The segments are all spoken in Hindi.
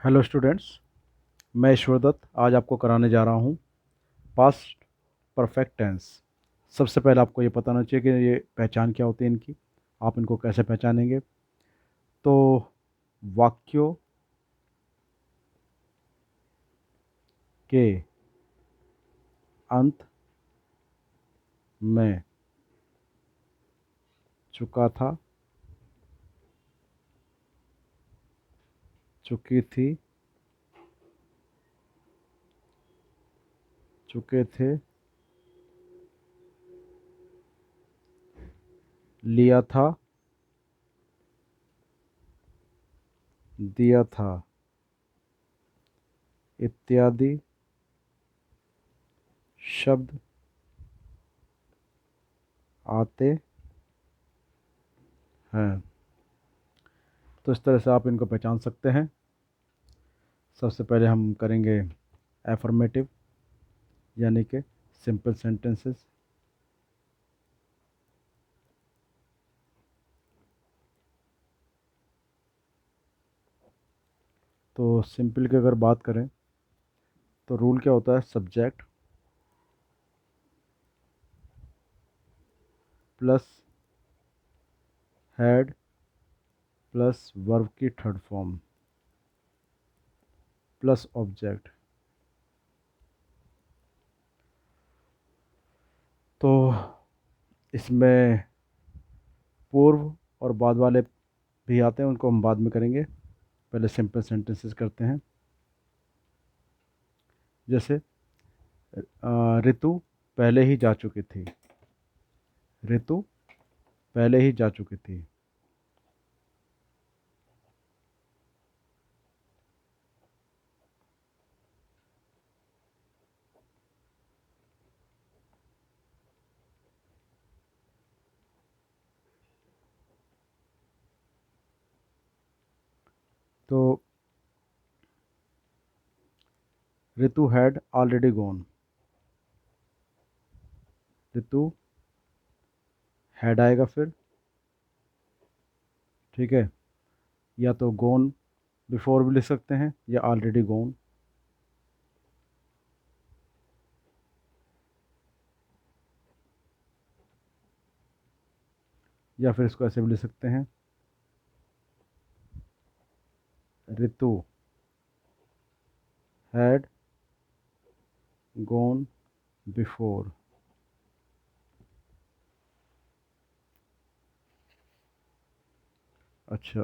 Hello students. मैं ईश्वर दत्त आज आपको कराने जा रहा हूँ पास्ट परफेक्ट टेंस। सबसे पहले आपको ये पता होना चाहिए कि ये पहचान क्या होती है इनकी, आप इनको कैसे पहचानेंगे। तो वाक्यों के अंत में चुका था, चुकी थी, चुके थे, लिया था, दिया था इत्यादि शब्द आते हैं। तो इस तरह से आप इनको पहचान सकते हैं। सबसे पहले हम करेंगे एफर्मेटिव यानी कि सिंपल सेंटेंसेस। तो सिंपल की अगर बात करें तो रूल क्या होता है, subject plus had plus verb की थर्ड फॉर्म प्लस ऑब्जेक्ट। तो इसमें पूर्व और बाद वाले भी आते हैं, उनको हम बाद में करेंगे। पहले सिंपल सेंटेंसेस करते हैं। जैसे ऋतु पहले ही जा चुकी थी। ऋतु पहले ही जा चुकी थी। तो Ritu had already gone. Ritu had आएगा फिर, ठीक है। या तो गॉन बिफोर भी लिख सकते हैं या ऑलरेडी गॉन। या फिर इसको ऐसे भी लिख सकते हैं, ऋतु हैड गॉन बिफोर। अच्छा,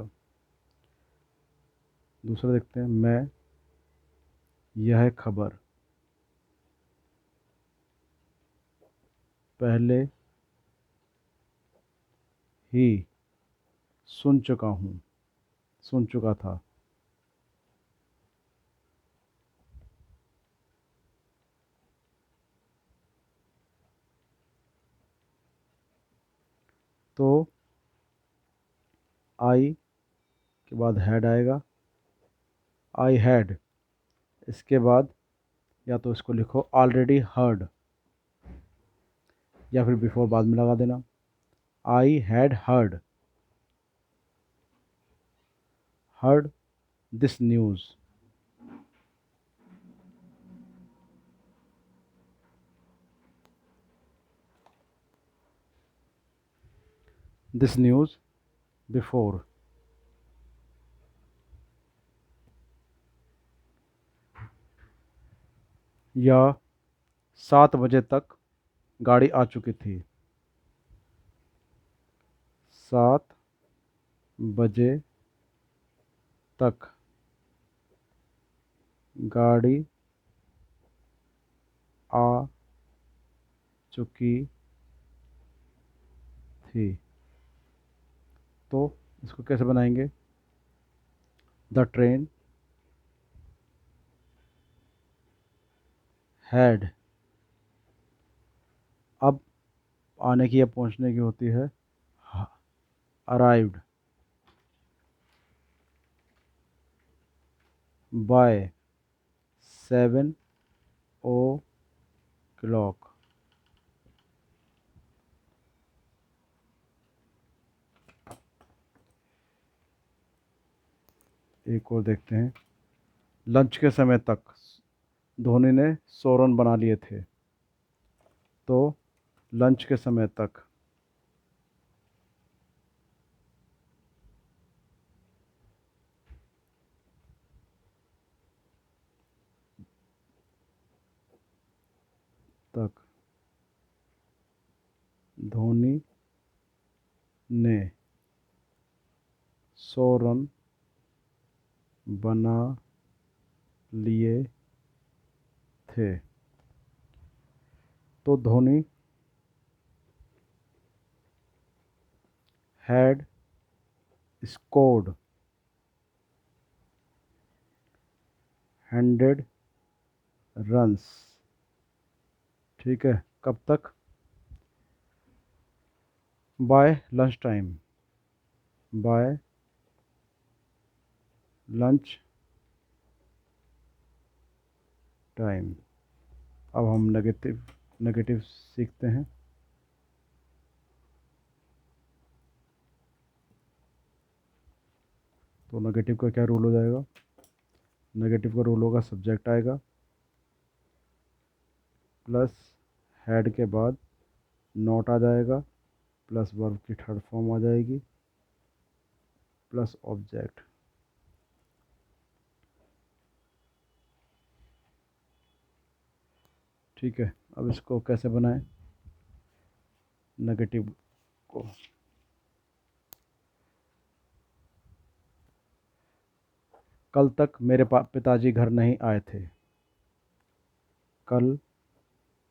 दूसरा देखते हैं। मैं यह खबर पहले ही सुन चुका हूँ, सुन चुका था। तो आई के बाद हैड आएगा, आई हैड। इसके बाद या तो इसको लिखो ऑलरेडी हर्ड या फिर बिफोर बाद में लगा देना, I had heard, heard this news. This news before. या 7 बजे तक गाड़ी आ चुकी थी। 7 बजे तक गाड़ी आ चुकी थी। तो इसको कैसे बनाएंगे, द ट्रेन हैड, अब आने की या पहुंचने की होती है अराइव्ड बाय 7 o'clock। एक और देखते हैं, लंच के समय तक धोनी ने 100 रन बना लिए थे। तो लंच के समय तक तक धोनी ने 100 रन बना लिए थे। तो धोनी हैड स्कोर्ड 100 रन्स। ठीक है, कब तक? By lunch time. By lunch time. अब हम नेगेटिव नेगेटिव सीखते हैं। तो नेगेटिव का क्या रूल हो जाएगा? नेगेटिव का रूल होगा, सब्जेक्ट आएगा प्लस हेड के बाद नॉट आ जाएगा प्लस वर्ब की थर्ड फॉर्म आ जाएगी प्लस ऑब्जेक्ट। ठीक है, अब इसको कैसे बनाएं नेगेटिव को? कल तक मेरे पिताजी घर नहीं आए थे। कल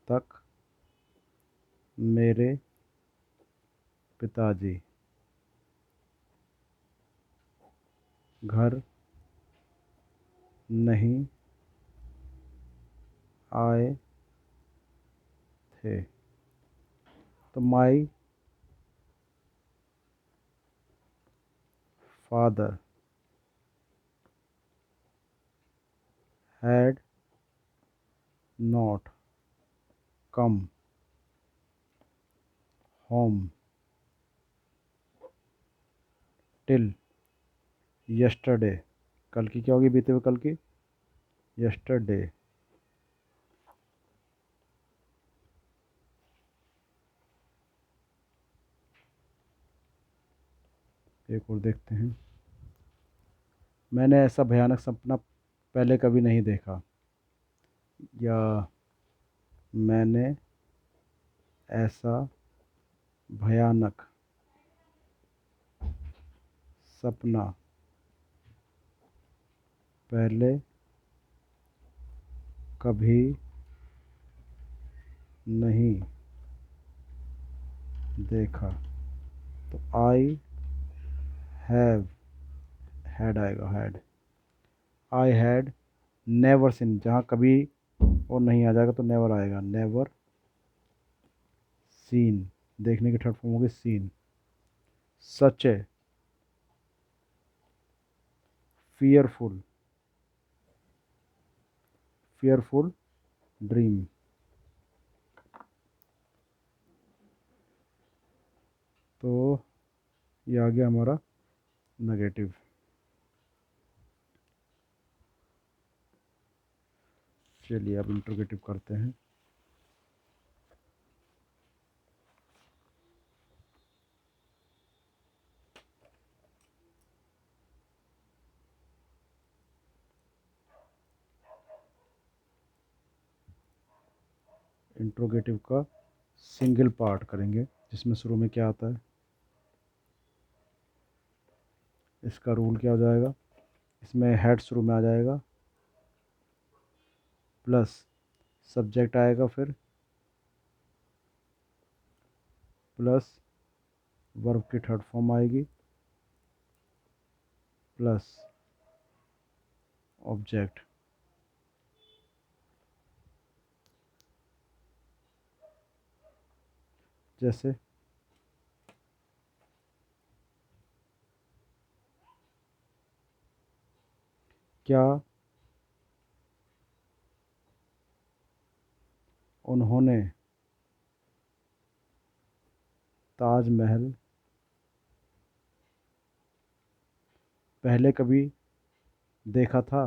तक मेरे पिताजी घर नहीं आए थे। तो my father had not come home till yesterday. कल की क्या होगी? बीते हुए कल की यस्टरडे। एक और देखते हैं। मैंने ऐसा भयानक सपना पहले कभी नहीं देखा। या मैंने ऐसा भयानक सपना पहले कभी नहीं देखा। तो आई हैव, हैड आएगा, had. I had never seen, जहाँ कभी और नहीं आ जाएगा तो नेवर आएगा। नेवर सीन, देखने की थर्ड फॉर्म होगी सीन। सच ए फियरफुल, फियरफुल ड्रीम। तो ये आ गया हमारा नेगेटिव। चलिए अब इंट्रोगेटिव करते हैं। इंट्रोगेटिव का सिंगल पार्ट करेंगे, जिसमें शुरू में क्या आता है? इसका रूल क्या हो जाएगा? इसमें हेड शुरू में आ जाएगा प्लस सब्जेक्ट आएगा फिर प्लस वर्ब की थर्ड फॉर्म आएगी प्लस ऑब्जेक्ट। जैसे क्या उन्होंने ताजमहल पहले कभी देखा था?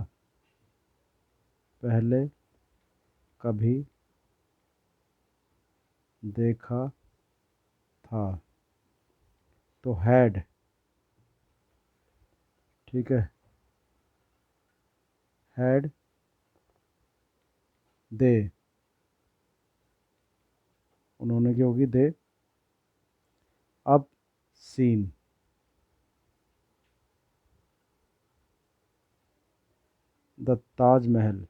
पहले कभी देखा था। तो हैड, ठीक है, हैड दे, उन्होंने क्या होगी, दे। अब seen, the Taj Mahal,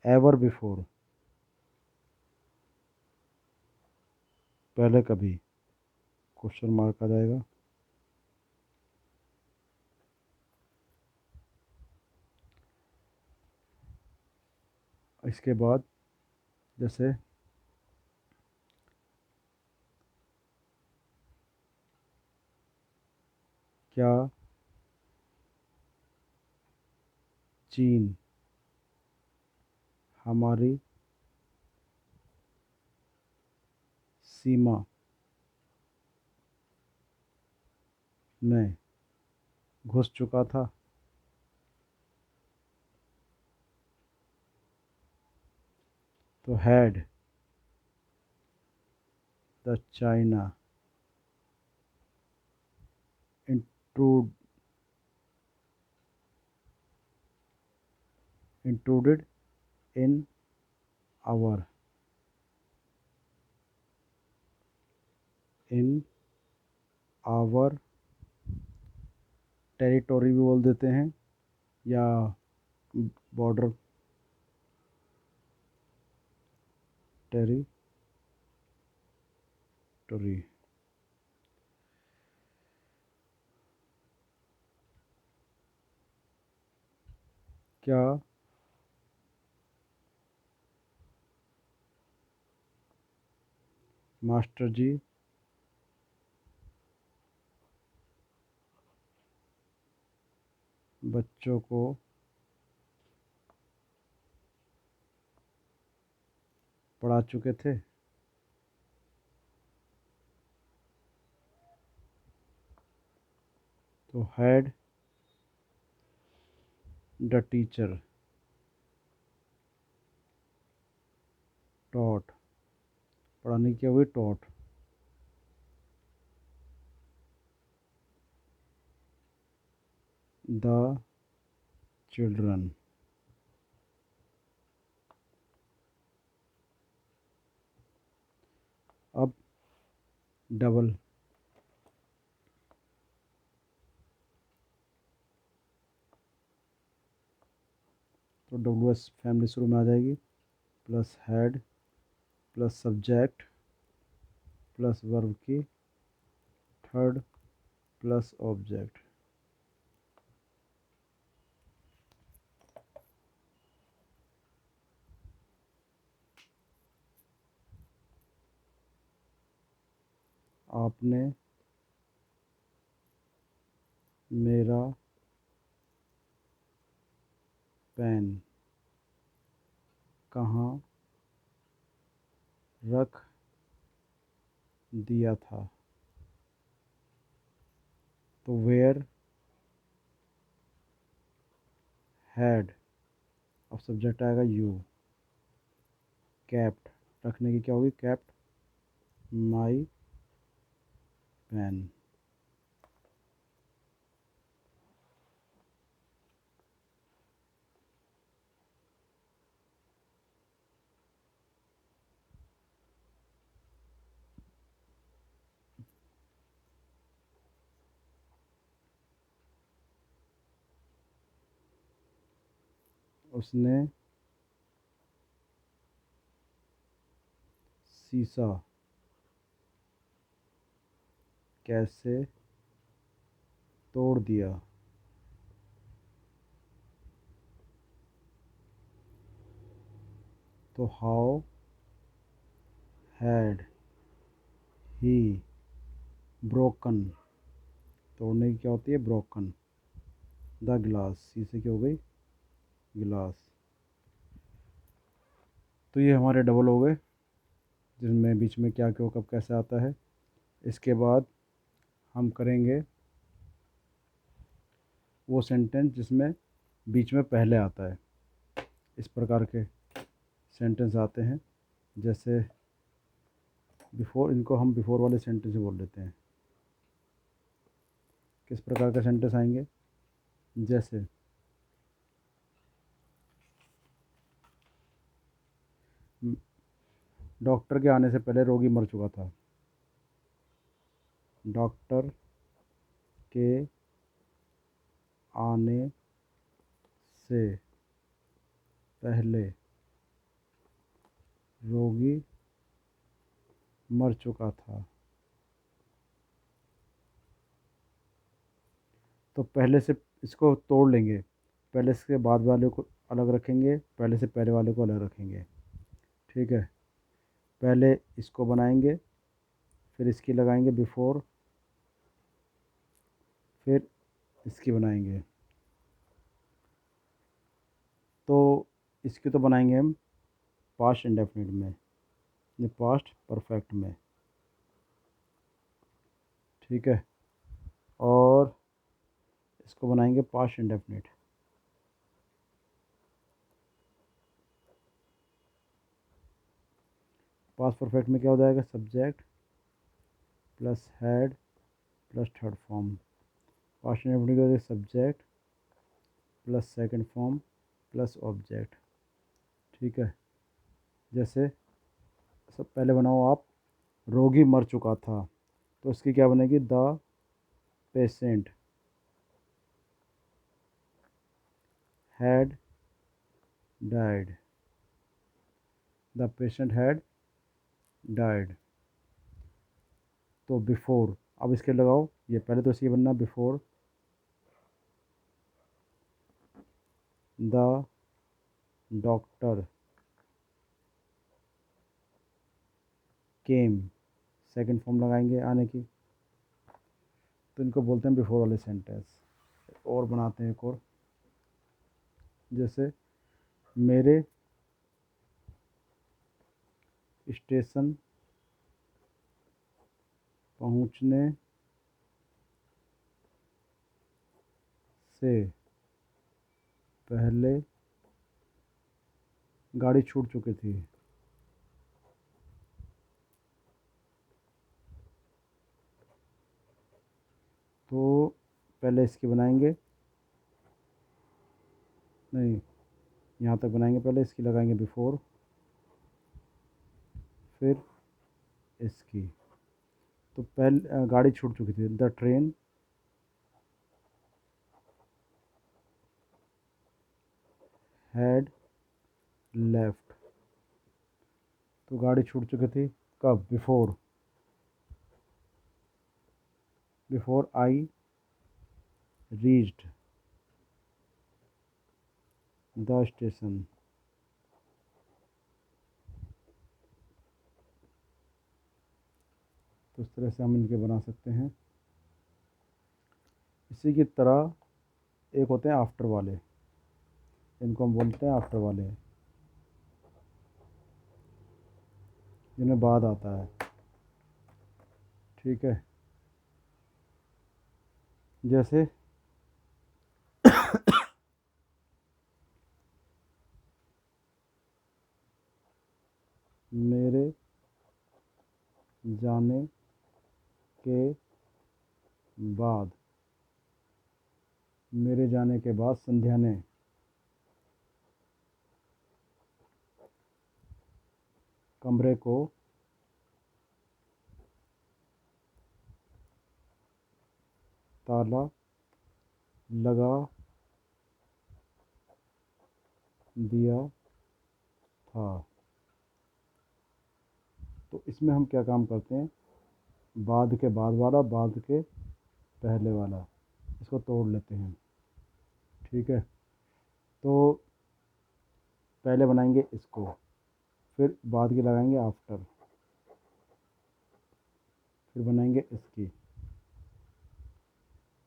ever before, पहले कभी, क्वेश्चन मार्क आ जाएगा। इसके बाद जैसे क्या चीन हमारी सीमा में घुस चुका था। तो had the China intrude intruded in our in our territory भी बोल देते हैं, या बॉर्डर, टेरिटोरी। क्या मास्टर जी बच्चों को पढ़ा चुके थे। तो हैड द टीचर टॉट, पढ़ाने की हुई टॉट द चिल्ड्रन। अब डबल, तो डब्ल्यू एस फैमिली शुरू में आ जाएगी, plus had plus subject plus verb की थर्ड प्लस ऑब्जेक्ट। आपने मेरा पेन कहाँ रख दिया था। तो वेयर हैड, अब सब्जेक्ट आएगा यू, कैप्ट, रखने की क्या होगी, कैप्ट माई पेन। उसने शीशा कैसे तोड़ दिया। तो हाउ हैड ही ब्रोकन, तोड़ने की क्या होती है, ब्रोकन द ग्लास, शीशे की हो गई गिलास। तो ये हमारे डबल हो गए। जिसमें बीच में क्या क्यों कब कैसे आता है। इसके बाद हम करेंगे वो सेंटेंस जिसमें बीच में पहले आता है। इस प्रकार के सेंटेंस आते हैं, जैसे बिफोर, इनको हम बिफोर वाले सेंटेंस ही बोल लेते हैं। किस प्रकार का सेंटेंस आएंगे, जैसे डॉक्टर के आने से पहले रोगी मर चुका था। डॉक्टर के आने से पहले रोगी मर चुका था। तो पहले से इसको तोड़ लेंगे, पहले से बाद वाले को अलग रखेंगे, पहले से पहले वाले को अलग रखेंगे। ठीक है, पहले इसको बनाएंगे, फिर इसकी लगाएंगे बिफोर, फिर इसकी बनाएंगे। तो इसकी तो बनाएंगे हम पास्ट इंडेफिनिट में, ये पास्ट परफेक्ट में। ठीक है, और इसको बनाएंगे पास्ट इंडेफिनिट। पास्ट परफेक्ट में क्या हो जाएगा, subject plus head plus third form. Past indefinite का हो जाएगा subject plus second form plus object. ठीक है, जैसे सब पहले बनाओ आप, रोगी मर चुका था, तो इसकी क्या बनेगी, the patient had died. The patient had died. तो बिफोर, अब इसके लगाओ, ये पहले तो इसकी बनना before the doctor came, second form लगाएंगे आने की, तो इनको बोलते हैं बिफोर वाले सेंटेंस। और बनाते हैं एक और, जैसे मेरे स्टेशन पहुंचने से पहले गाड़ी छूट चुकी थी। तो पहले इसकी बनाएंगे, नहीं, यहाँ तक बनाएंगे, पहले इसकी लगाएंगे बिफोर, फिर इसकी। तो पहले गाड़ी छूट चुकी थी, द ट्रेन हैड लेफ्ट। तो गाड़ी छूट चुकी थी कब, before, before I reached the station. तो इस तरह से हम इनके बना सकते हैं। इसी की तरह एक होते हैं आफ्टर वाले, इनको हम बोलते हैं आफ्टर वाले, जिन्हें बाद आता है। ठीक है, जैसे मेरे जाने के बाद, मेरे जाने के बाद संध्या ने कमरे को ताला लगा दिया था। तो इसमें हम क्या काम करते हैं, बाद के बाद वाला, बाद के पहले वाला, इसको तोड़ लेते हैं। ठीक है, तो पहले बनाएंगे इसको, फिर बाद की लगाएंगे आफ्टर, फिर बनाएंगे इसकी।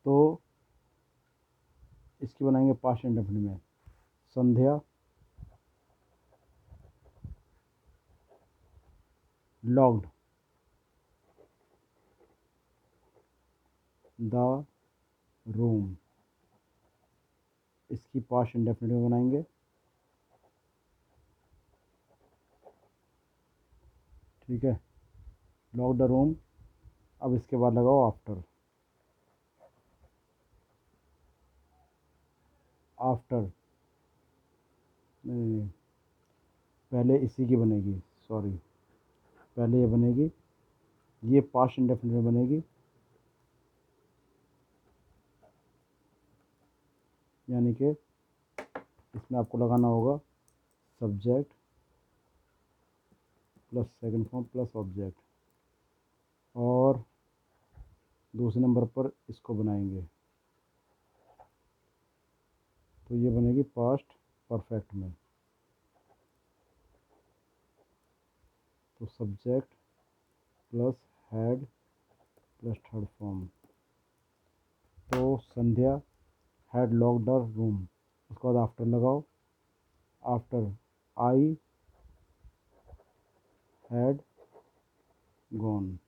तो इसकी बनाएंगे पास्ट इंडेफिनिट में, संध्या लॉक्ड द रूम, इसकी पास्ट इंडेफिनिट में बनाएंगे। ठीक है, लॉक द रूम। अब इसके बाद लगाओ आफ्टर। आफ्टर नहीं, पहले इसी की बनेगी, सॉरी, पहले ये बनेगी, ये पास्ट इंडेफिनिट में बनेगी, यानी कि इसमें आपको लगाना होगा subject plus second form plus object, और दूसरे नंबर पर इसको बनाएंगे, तो ये बनेगी पास्ट परफेक्ट में। तो subject plus had plus third form, तो संध्या हैड लॉक्ड द रूम। उसके बाद आफ्टर लगाओ। After I had gone.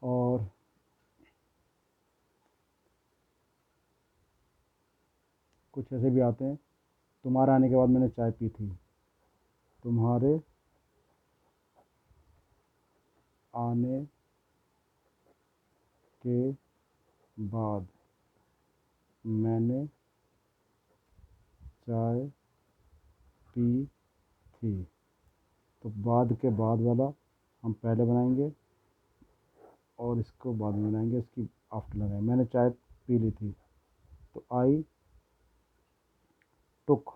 और कुछ ऐसे भी आते हैं, तुम्हारे आने के बाद मैंने चाय पी थी। तुम्हारे आने के बाद मैंने चाय पी थी। तो बाद के बाद वाला हम पहले बनाएंगे और इसको बाद में बनाएंगे, इसकी आफ्टर लगाएंगे। मैंने चाय पी ली थी, तो आई टुक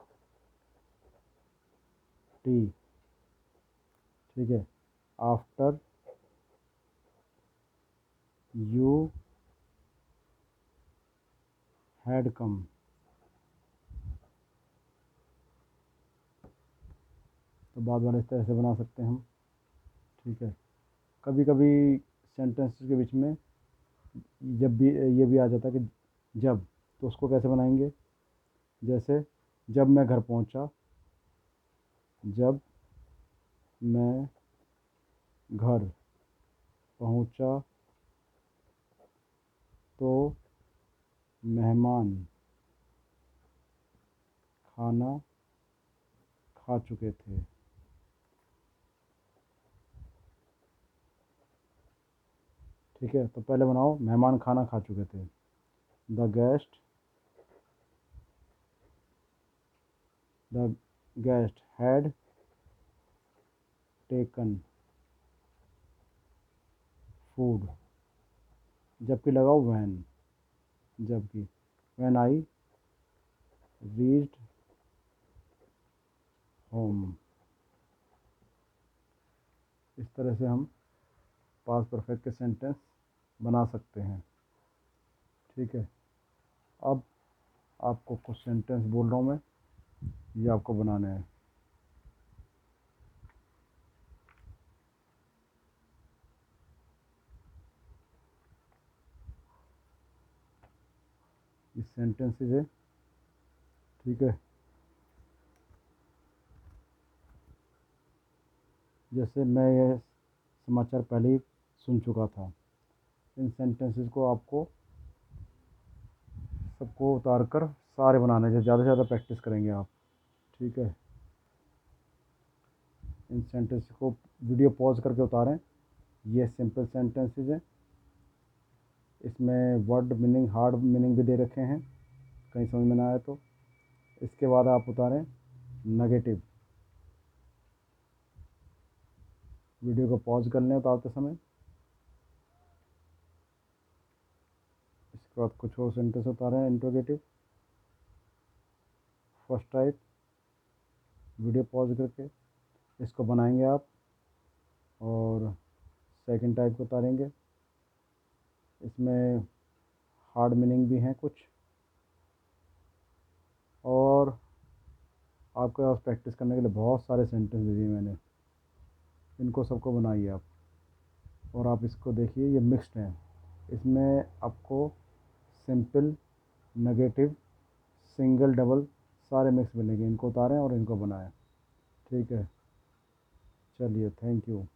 टी। ठीक है, आफ्टर यू हैड कम। तो बाद वाला इस तरह से बना सकते हैं हम। ठीक है, कभी कभी सेंटेंसेस के बीच में जब भी ये भी आ जाता है कि जब, तो उसको कैसे बनाएंगे, जैसे जब मैं घर पहुंचा, जब मैं घर पहुंचा तो मेहमान खाना खा चुके थे। ठीक है, तो पहले बनाओ मेहमान खाना खा चुके थे। The guest, the guest had taken food. जबकि लगाओ वैन, जबकि वैन आई रीच्ड होम। इस तरह से हम पास्ट परफेक्ट के सेंटेंस बना सकते हैं। ठीक है, अब आपको कुछ सेंटेंस बोल रहा हूँ मैं, ये आपको बनाने हैं। ये सेंटेंसेस है। ठीक है, जैसे मैं ये समाचार पहले ही सुन चुका था। इन सेंटेंसेस को आपको सबको उतार कर सारे बनाने हैं, ज़्यादा से ज़्यादा प्रैक्टिस करेंगे आप। ठीक है, इन सेंटेंस को वीडियो पॉज करके उतारें। ये सिंपल सेंटेंसेस हैं, इसमें वर्ड मीनिंग हार्ड मीनिंग भी दे रखे हैं, कहीं समझ में ना आए तो। इसके बाद आप उतारें नेगेटिव। वीडियो को पॉज कर लें उतारते समय। इसके बाद कुछ और सेंटेंस उतारें interrogative. First type, video pause करके इसको बनाएंगे आप, और सेकंड टाइप को उतारेंगे। इसमें हार्ड मीनिंग भी हैं कुछ, और आपके पास प्रैक्टिस करने के लिए बहुत सारे सेंटेंस दे दिए मैंने, इनको सबको बनाइए आप। और आप इसको देखिए, ये मिक्स्ड हैं, इसमें आपको सिंपल, नेगेटिव, सिंगल, डबल सारे मिक्स बनेंगे। इनको उतारें और इनको बनाएं। ठीक है, चलिए, थैंक यू।